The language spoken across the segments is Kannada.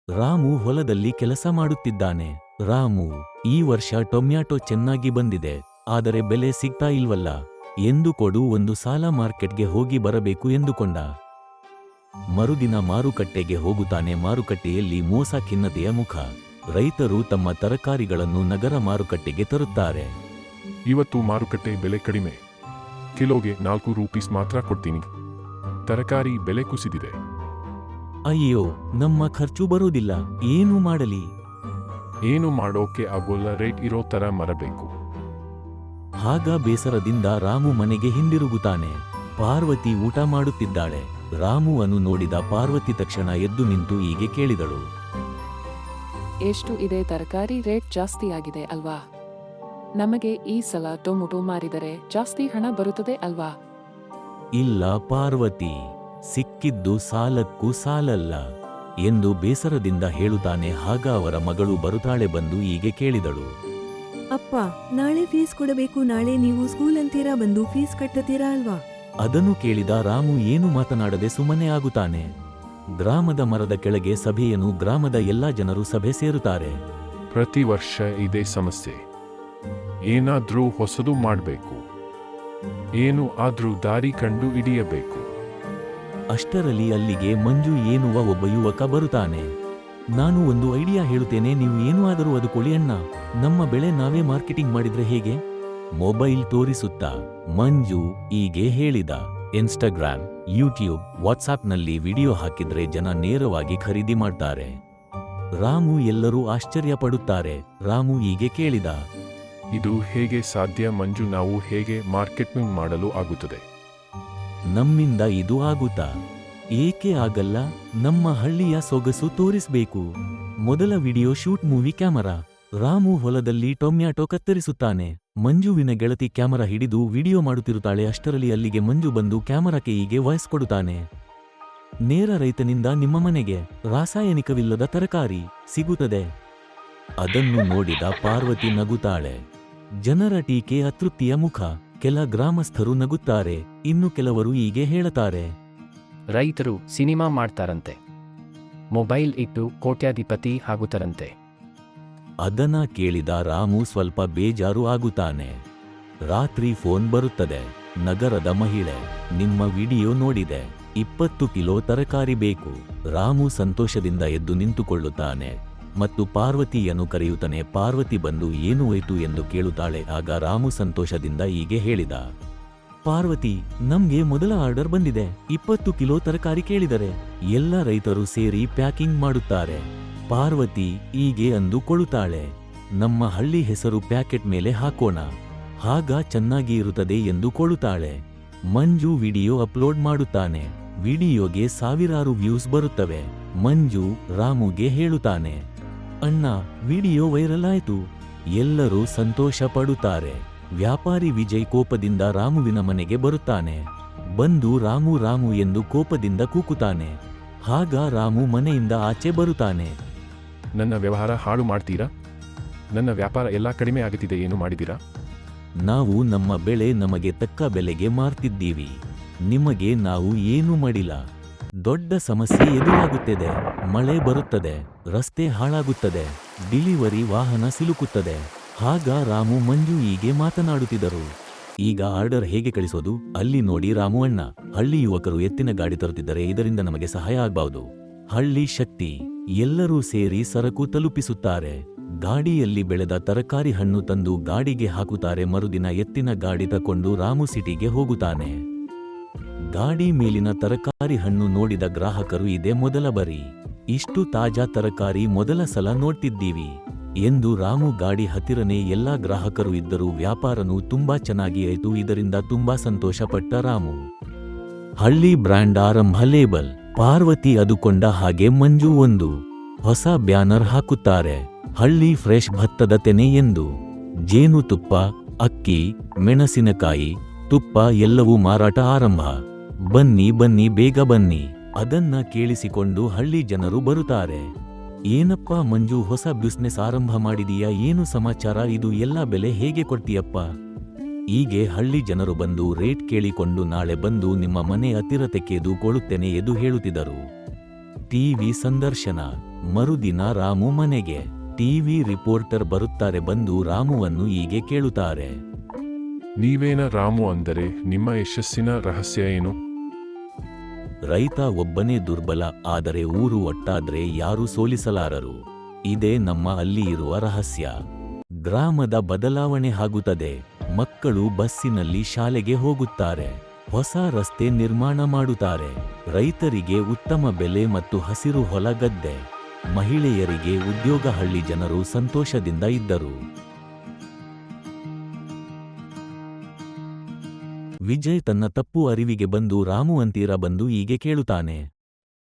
ರಾಮು ಹೊಲದಲ್ಲಿ ಕೆಲಸ ಮಾಡುತ್ತಿದ್ದಾನೆ. ರಾಮು, ಈ ವರ್ಷ ಟೊಮ್ಯಾಟೊ ಚೆನ್ನಾಗಿ ಬಂದಿದೆ, ಆದರೆ ಬೆಲೆ ಸಿಗ್ತಾ ಇಲ್ವಲ್ಲ ಎಂದುಕೊಂಡು ಒಂದು ಸಾಲ ಮಾರ್ಕೆಟ್ಗೆ ಹೋಗಿ ಬರಬೇಕು ಎಂದುಕೊಂಡ. ಮರುದಿನ ಮಾರುಕಟ್ಟೆಗೆ ಹೋಗುತ್ತಾನೆ. ಮಾರುಕಟ್ಟೆಯಲ್ಲಿ ಮೋಸ ಖಿನ್ನತೆಯ ಮುಖ. ರೈತರು ತಮ್ಮ ತರಕಾರಿಗಳನ್ನು ನಗರ ಮಾರುಕಟ್ಟೆಗೆ ತರುತ್ತಾರೆ. ಇವತ್ತು ಮಾರುಕಟ್ಟೆ ಬೆಲೆ ಕಡಿಮೆ, ಕಿಲೋಗೆ 4 ರೂಪೀಸ್ ಮಾತ್ರ ಕೊಡ್ತೀನಿ. ತರಕಾರಿ ಬೆಲೆ ಕುಸಿದಿದೆ. ಅಯ್ಯೋ, ನಮ್ಮ ಖರ್ಚು ಬರೋದಿಲ್ಲ, ಏನು ಮಾಡಲಿ? ಏನು ಮಾಡೋಕೆ ಆಗೋಲ್ಲ, ರೇಟ್ ಇರೋ ತರ ಮರಬೇಕು. ಆಗ ಬೇಸರದಿಂದ ರಾಮು ಮನೆಗೆ ಹಿಂದಿರುಗುತ್ತಾನೆ. ಪಾರ್ವತಿ ಊಟ ಮಾಡುತ್ತಿದ್ದಾಳೆ. ರಾಮುವನ್ನು ನೋಡಿದ ಪಾರ್ವತಿ ತಕ್ಷಣ ಎದ್ದು ನಿಂತು ಹೀಗೆ ಕೇಳಿದಳು. ಎಷ್ಟು ಇದೆ? ತರಕಾರಿ ರೇಟ್ ಜಾಸ್ತಿ ಆಗಿದೆ ಅಲ್ವಾ? ನಮಗೆ ಈ ಸಲ ಟೊಮೊಟೊ ಮಾರಿದರೆ ಜಾಸ್ತಿ ಹಣ ಬರುತ್ತದೆ ಅಲ್ವಾ? ಇಲ್ಲ ಪಾರ್ವತಿ, ಸಿಕ್ಕಿದ್ದು ಸಾಲಕ್ಕೂ ಸಾಲಲ್ಲ ಎಂದು ಬೇಸರದಿಂದ ಹೇಳುತ್ತಾನೆ. ಆಗ ಅವರ ಮಗಳು ಬರುತ್ತಾಳೆ. ಬಂದು ಹೀಗೆ ಕೇಳಿದಳು. ಅಪ್ಪ, ನಾಳೆ ಫೀಸ್ ಕೊಡಬೇಕು. ನಾಳೆ ನೀವು ಸ್ಕೂಲ್ ಅಂತೀರಾ, ಬಂದು ಫೀಸ್ ಕಟ್ಟತೀರಾ ಅಲ್ವಾ? ಅದನ್ನು ಕೇಳಿದ ರಾಮು ಏನು ಮಾತನಾಡದೆ ಸುಮ್ಮನೆ ಆಗುತ್ತಾನೆ. ಗ್ರಾಮದ ಮರದ ಕೆಳಗೆ ಸಭೆಯನ್ನು ಗ್ರಾಮದ ಎಲ್ಲಾ ಜನರು ಸಭೆ ಸೇರುತ್ತಾರೆ. ಪ್ರತಿ ವರ್ಷ ಇದೇ ಸಮಸ್ಯೆ, ಏನಾದ್ರೂ ಹೊಸದು ಮಾಡಬೇಕು, ಏನು ಆದ್ರೂ ದಾರಿ ಕಂಡು ಹಿಡಿಯಬೇಕು. ಅಷ್ಟರಲ್ಲಿ ಅಲ್ಲಿಗೆ ಮಂಜು ಎನ್ನುವ ಒಬ್ಬ ಯುವಕ ಬರುತ್ತಾನೆ. ನಾನು ಒಂದು ಐಡಿಯಾ ಹೇಳುತ್ತೇನೆ, ನೀವು ಏನೂ ಆದರೂ ಅದಕ್ಕೊಳ್ಳಿ ಅಣ್ಣ. ನಮ್ಮ ಬೆಳೆ ನಾವೇ ಮಾರ್ಕೆಟಿಂಗ್ ಮಾಡಿದ್ರೆ ಹೇಗೆ? ಮೊಬೈಲ್ ತೋರಿಸುತ್ತಾ ಮಂಜು ಹೀಗೆ ಹೇಳಿದ. ಇನ್ಸ್ಟಾಗ್ರಾಮ್, ಯೂಟ್ಯೂಬ್, ವಾಟ್ಸಾಪ್ನಲ್ಲಿ ವಿಡಿಯೋ ಹಾಕಿದ್ರೆ ಜನ ನೇರವಾಗಿ ಖರೀದಿ ಮಾಡ್ತಾರೆ. ರಾಮು ಎಲ್ಲರೂ ಆಶ್ಚರ್ಯ ಪಡುತ್ತಾರೆ. ರಾಮು ಹೀಗೆ ಕೇಳಿದ. ಇದು ಹೇಗೆ ಸಾಧ್ಯ ಮಂಜು? ನಾವು ಹೇಗೆ ಮಾರ್ಕೆಟಿಂಗ್ ಮಾಡಲು ಆಗುತ್ತದೆ? ನಮ್ಮಿಂದ ಇದು ಆಗುತ್ತಾ? ಏಕೆ ಆಗಲ್ಲ? ನಮ್ಮ ಹಳ್ಳಿಯ ಸೊಗಸು ತೋರಿಸ್ಬೇಕು. ಮೊದಲ video shoot movie camera. Ramu ಹೊಲದಲ್ಲಿ ಟೊಮ್ಯಾಟೊ ಕತ್ತರಿಸುತ್ತಾನೆ. ಮಂಜುವಿನ ಗೆಳತಿ ಕ್ಯಾಮರಾ ಹಿಡಿದು ವಿಡಿಯೋ ಮಾಡುತ್ತಿರುತ್ತಾಳೆ. ಅಷ್ಟರಲ್ಲಿ ಅಲ್ಲಿಗೆ ಮಂಜು ಬಂದು ಕ್ಯಾಮರಾಕ್ಕೆ ಹೀಗೆ ವಾಯ್ಸ್ ಕೊಡುತ್ತಾನೆ. ನೇರ ರೈತನಿಂದ ನಿಮ್ಮ ಮನೆಗೆ ರಾಸಾಯನಿಕವಿಲ್ಲದ ತರಕಾರಿ ಸಿಗುತ್ತದೆ. ಅದನ್ನು ನೋಡಿದ ಪಾರ್ವತಿ ನಗುತ್ತಾಳೆ. ಜನರ ಟೀಕೆ, ಅತೃಪ್ತಿಯ ಮುಖ. ಕೆಲ ಗ್ರಾಮಸ್ಥರು ನಗುತ್ತಾರೆ, ಇನ್ನು ಕೆಲವರು ಹೀಗೆ ಹೇಳುತ್ತಾರೆ. ರೈತರು ಸಿನಿಮಾ ಮಾಡ್ತಾರಂತೆ, ಮೊಬೈಲ್ ಇಟ್ಟು ಕೋಟ್ಯಾಧಿಪತಿ ಆಗುತ್ತಾರಂತೆ. ಅದನ್ನ ಕೇಳಿದ ರಾಮು ಸ್ವಲ್ಪ ಬೇಜಾರು ಆಗುತ್ತಾನೆ. ರಾತ್ರಿ ಫೋನ್ ಬರುತ್ತದೆ. ನಗರದ ಮಹಿಳೆ, ನಿಮ್ಮ ವಿಡಿಯೋ ನೋಡಿದೆ, 20 ಕಿಲೋ ತರಕಾರಿ ಬೇಕು. ರಾಮು ಸಂತೋಷದಿಂದ ಎದ್ದು ನಿಂತುಕೊಳ್ಳುತ್ತಾನೆ ಮತ್ತು ಪಾರ್ವತಿಯನ್ನು ಕರೆಯುತ್ತಾನೆ. ಪಾರ್ವತಿ ಬಂದು ಏನು ಹೋಯ್ತು ಎಂದು ಕೇಳುತ್ತಾಳೆ. ಆಗ ರಾಮು ಸಂತೋಷದಿಂದ ಹೀಗೆ ಹೇಳಿದ. ಪಾರ್ವತಿ, ನಮ್ಗೆ ಮೊದಲ ಆರ್ಡರ್ ಬಂದಿದೆ. 20 ಕಿಲೋ ತರಕಾರಿ ಕೇಳಿದರೆ ಎಲ್ಲ ರೈತರು ಸೇರಿ ಪ್ಯಾಕಿಂಗ್ ಮಾಡುತ್ತಾರೆ. ಪಾರ್ವತಿ ಹೀಗೆ ಅಂದುಕೊಳ್ಳುತ್ತಾಳೆ, ನಮ್ಮ ಹಳ್ಳಿ ಹೆಸರು ಪ್ಯಾಕೆಟ್ ಮೇಲೆ ಹಾಕೋಣ, ಆಗ ಚೆನ್ನಾಗಿ ಇರುತ್ತದೆ ಎಂದುಕೊಳ್ಳುತ್ತಾಳೆ. ಮಂಜು ವಿಡಿಯೋ ಅಪ್ಲೋಡ್ ಮಾಡುತ್ತಾನೆ. ವಿಡಿಯೋಗೆ ಸಾವಿರಾರು ವ್ಯೂಸ್ ಬರುತ್ತವೆ. ಮಂಜು ರಾಮುಗೆ ಹೇಳುತ್ತಾನೆ, ಅಣ್ಣ, ವಿಡಿಯೋ ವೈರಲ್ ಆಯ್ತು. ಎಲ್ಲರೂ ಸಂತೋಷ ಪಡುತ್ತಾರೆ. ವ್ಯಾಪಾರಿ ವಿಜಯ್ ಕೋಪದಿಂದ ರಾಮುವಿನ ಮನೆಗೆ ಬರುತ್ತಾನೆ. ಬಂದು ರಾಮು ಎಂದು ಕೋಪದಿಂದ ಕೂಗುತ್ತಾನೆ. ಆಗ ರಾಮು ಮನೆಯಿಂದ ಆಚೆ ಬರುತ್ತಾನೆ. ನನ್ನ ವ್ಯವಹಾರ ಹಾಳು ಮಾಡ್ತೀರಾ? ನನ್ನ ವ್ಯಾಪಾರ ಎಲ್ಲ ಕಡಿಮೆ ಆಗುತ್ತಿದೆ, ಏನು ಮಾಡಿದ್ದೀರಾ? ನಾವು ನಮ್ಮ ಬೆಳೆ ನಮಗೆ ತಕ್ಕ ಬೆಲೆಗೆ ಮಾರ್ತಿದ್ದೀವಿ. ನಿಮಗೆ ನಾವು ಏನೂ ಮಾಡಿಲ್ಲ. ದೊಡ್ಡ ಸಮಸ್ಯೆ ಎದುರಾಗುತ್ತದೆ. ಮಳೆ ಬರುತ್ತದೆ, ರಸ್ತೆ ಹಾಳಾಗುತ್ತದೆ, ಡೆಲಿವರಿ ವಾಹನ ಸಿಲುಕುತ್ತದೆ. ಆಗ ರಾಮು ಮಂಜು ಹೀಗೆ ಮಾತನಾಡುತ್ತಿದ್ದರು. ಈಗ ಆರ್ಡರ್ ಹೇಗೆ ಕಳಿಸೋದು? ಅಲ್ಲಿ ನೋಡಿ ರಾಮು ಅಣ್ಣ, ಹಳ್ಳಿ ಯುವಕರು ಎತ್ತಿನ ಗಾಡಿ ತರುತ್ತಿದ್ದರೆ ಇದರಿಂದ ನಮಗೆ ಸಹಾಯ ಆಗಬಹುದು. ಹಳ್ಳಿ ಶಕ್ತಿ. ಎಲ್ಲರೂ ಸೇರಿ ಸರಕು ತಲುಪಿಸುತ್ತಾರೆ. ಗಾಡಿಯಲ್ಲಿ ಬೆಳೆದ ತರಕಾರಿ ಹಣ್ಣು ತಂದು ಗಾಡಿಗೆ ಹಾಕುತ್ತಾರೆ. ಮರುದಿನ ಎತ್ತಿನ ಗಾಡಿ ತಕೊಂಡು ರಾಮು ಸಿಟಿಗೆ ಹೋಗುತ್ತಾನೆ. ಗಾಡಿ ಮೇಲಿನ ತರಕಾರಿ ಹಣ್ಣು ನೋಡಿದ ಗ್ರಾಹಕರು, ಇದೇ ಮೊದಲ ಬರಿ, ಇಷ್ಟು ತಾಜಾ ತರಕಾರಿ ಮೊದಲ ಸಲ ನೋಡ್ತಿದ್ದೀವಿ ಎಂದು ರಾಮು ಗಾಡಿ ಹತ್ತಿರನೇ ಎಲ್ಲಾ ಗ್ರಾಹಕರು ಇದ್ದರು. ವ್ಯಾಪಾರನೂ ತುಂಬಾ ಚೆನ್ನಾಗಿ ಆಯಿತು. ಇದರಿಂದ ತುಂಬಾ ಸಂತೋಷಪಟ್ಟ ರಾಮು. ಹಳ್ಳಿ ಬ್ರ್ಯಾಂಡ್ ಆರಂಭ. ಲೇಬಲ್. ಪಾರ್ವತಿ ಅದುಕೊಂಡ ಹಾಗೆ ಮಂಜು ಒಂದು ಹೊಸ ಬ್ಯಾನರ್ ಹಾಕುತ್ತಾರೆ. ಹಳ್ಳಿ ಫ್ರೆಶ್ ಭತ್ತದ ತೆನೆ ಎಂದು. ಜೇನುತುಪ್ಪ, ಅಕ್ಕಿ, ಮೆಣಸಿನಕಾಯಿ, ತುಪ್ಪ ಎಲ್ಲವೂ ಮಾರಾಟ ಆರಂಭ. ಬನ್ನಿ ಬೇಗ ಬನ್ನಿ. ಅದನ್ನ ಕೇಳಿಸಿಕೊಂಡು ಹಳ್ಳಿ ಜನರು ಬರುತ್ತಾರೆ. ಏನಪ್ಪ ಮಂಜು, ಹೊಸ ಬಿಸ್ನೆಸ್ ಆರಂಭ ಮಾಡಿದೀಯಾ? ಏನು ಸಮಾಚಾರ? ಇದು ಎಲ್ಲ ಬೆಲೆ ಹೇಗೆ ಕೊಡ್ತೀಯಪ್ಪ? ಹೀಗೆ ಹಳ್ಳಿ ಜನರು ಬಂದು ರೇಟ್ ಕೇಳಿಕೊಂಡು ನಾಳೆ ಬಂದು ನಿಮ್ಮ ಮನೆ ಹತ್ತಿರ ತೆಗೆದು ಕೊಡುತ್ತೇನೆ ಎಂದು ಹೇಳುತ್ತಿದ್ದರು. ಟಿವಿ ಸಂದರ್ಶನ. ಮರುದಿನ ರಾಮು ಮನೆಗೆ ಟಿವಿ ರಿಪೋರ್ಟರ್ ಬರುತ್ತಾರೆ. ಬಂದು ರಾಮುವನ್ನು ಹೀಗೆ ಕೇಳುತ್ತಾರೆ. ನೀವೇನ ರಾಮು ಅಂದರೆ ನಿಮ್ಮ ಯಶಸ್ಸಿನ ರಹಸ್ಯ ಏನು? ರೈತ ಒಬ್ಬನೇ ದುರ್ಬಲ, ಆದರೆ ಊರು ಒಟ್ಟಾದ್ರೆ ಯಾರೂ ಸೋಲಿಸಲಾರರು. ಇದೇ ನಮ್ಮ ಅಲ್ಲಿ ಇರುವ ರಹಸ್ಯ. ಗ್ರಾಮದ ಬದಲಾವಣೆ ಆಗುತ್ತದೆ. ಮಕ್ಕಳು ಬಸ್ಸಿನಲ್ಲಿ ಶಾಲೆಗೆ ಹೋಗುತ್ತಾರೆ. ಹೊಸ ರಸ್ತೆ ನಿರ್ಮಾಣ ಮಾಡುತ್ತಾರೆ. ರೈತರಿಗೆ ಉತ್ತಮ ಬೆಲೆ ಮತ್ತು ಹಸಿರು ಹೊಲ ಗದ್ದೆ. ಮಹಿಳೆಯರಿಗೆ ಉದ್ಯೋಗ. ಹಳ್ಳಿ ಜನರು ಸಂತೋಷದಿಂದ ಇದ್ದರು. ವಿಜಯ್ ತನ್ನ ತಪ್ಪು ಅರಿವಿಗೆ ಬಂದು ರಾಮು ಅಂತೀರ ಬಂದು ಹೀಗೆ ಕೇಳುತ್ತಾನೆ.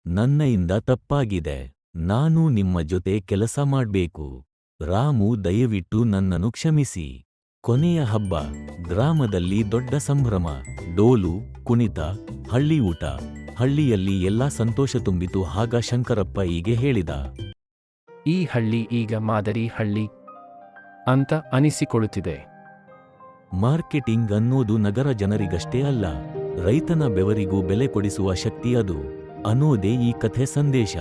ನನ್ನಿಂದ ತಪ್ಪಾಗಿದೆ. ನಾನು ನಿಮ್ಮ ಜೊತೆ ಕೆಲಸ ಮಾಡ್ಬೇಕು. ರಾಮು ದಯವಿಟ್ಟು ನನ್ನನ್ನು ಕ್ಷಮಿಸಿ. ಕೊನೆಯ ಹಬ್ಬ. ಗ್ರಾಮದಲ್ಲಿ ದೊಡ್ಡ ಸಂಭ್ರಮ. ಡೋಲು, ಕುಣಿತ, ಹಳ್ಳಿ ಊಟ. ಹಳ್ಳಿಯಲ್ಲಿ ಎಲ್ಲ ಸಂತೋಷ ತುಂಬಿತು. ಆಗ ಶಂಕರಪ್ಪ ಹೀಗೆ ಹೇಳಿದ. ಈ ಹಳ್ಳಿ ಈಗ ಮಾದರಿ ಹಳ್ಳಿ ಅಂತ ಅನಿಸಿಕೊಳ್ಳುತ್ತಿದೆ. ಮಾರ್ಕೆಟಿಂಗ್ ಅನ್ನೋದು ನಗರ ಜನರಿಗಷ್ಟೇ ಅಲ್ಲ, ರೈತನ ಬೆವರಿಗೂ ಬೆಲೆ ಕೊಡಿಸುವ ಶಕ್ತಿ ಅದು ಅನ್ನೋದೇ ಈ ಕಥೆ ಸಂದೇಶ.